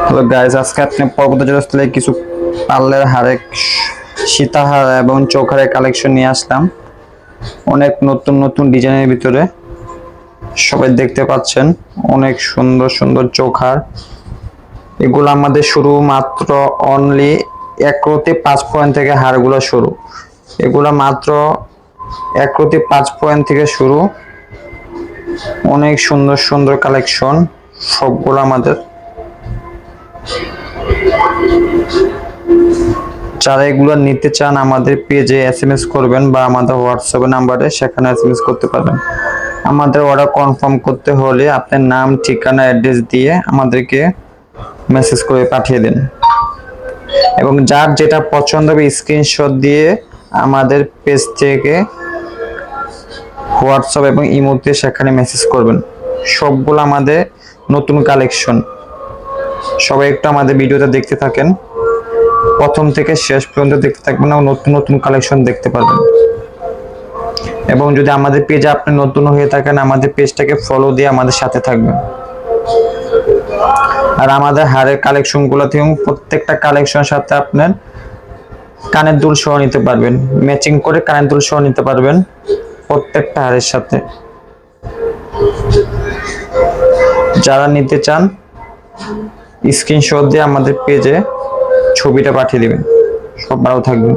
Hello guys, আজকে আপনি পর্বত জলস্থলে কিছু পার্লের হারের সীতাহার এবং চোখারের কালেকশন নিয়ে আসলাম। অনেক নতুন নতুন ডিজাইনের ভিতরে সবাই দেখতে পাচ্ছেন, অনেক সুন্দর সুন্দর চোখার। এগুলো আমাদের শুরু মাত্র অনলি 1 রতি 5 পয়েন্ট থেকে হারগুলো শুরু। এগুলো মাত্র 1 রতি 5 পয়েন্ট থেকে শুরু। অনেক সুন্দর সুন্দর কালেকশন, সবগুলো আমাদের। যারা এগুলো নিতে চান আমাদের পেজে এসএমএস করবেন বা আমাদের হোয়াটসঅ্যাপ নাম্বারে, সেখানে এসএমএস করতে পারবেন। আমাদের অর্ডার কনফার্ম করতে হলে আপনার নাম, ঠিকানা, অ্যাড্রেস দিয়ে আমাদেরকে মেসেজ করে পাঠিয়ে দিন, এবং যার যেটা পছন্দ হবে স্ক্রিনশট দিয়ে আমাদের পেজ থেকে হোয়াটসঅ্যাপ এবং ইমোতে সেখানে মেসেজ করবেন। সবগুলো আমাদের নতুন কালেকশন। সবাই একটু আমাদের ভিডিওটা দেখতে থাকেন, প্রথম থেকে শেষ পর্যন্ত দেখতে থাকবেন, নতুন নতুন কালেকশন দেখতে পারবেন। এবং যদি আমাদের পেজে আপনি নতুন হয়ে থাকেন, আমাদের পেজটাকে ফলো দিয়ে আমাদের সাথে থাকবেন। আর আমাদের হারের কালেকশন গুলো থেকে প্রত্যেকটা কালেকশনের সাথে আপনার কানের দুল সহ নিতে পারবেন, ম্যাচিং করে কানের দুল সহ নিতে পারবেন প্রত্যেকটা হারের সাথে। যারা নিতে চান স্ক্রিনশট দিয়ে আমাদের পেজে ছবিটা পাঠিয়ে দিবেন। সব ভালো থাকবেন।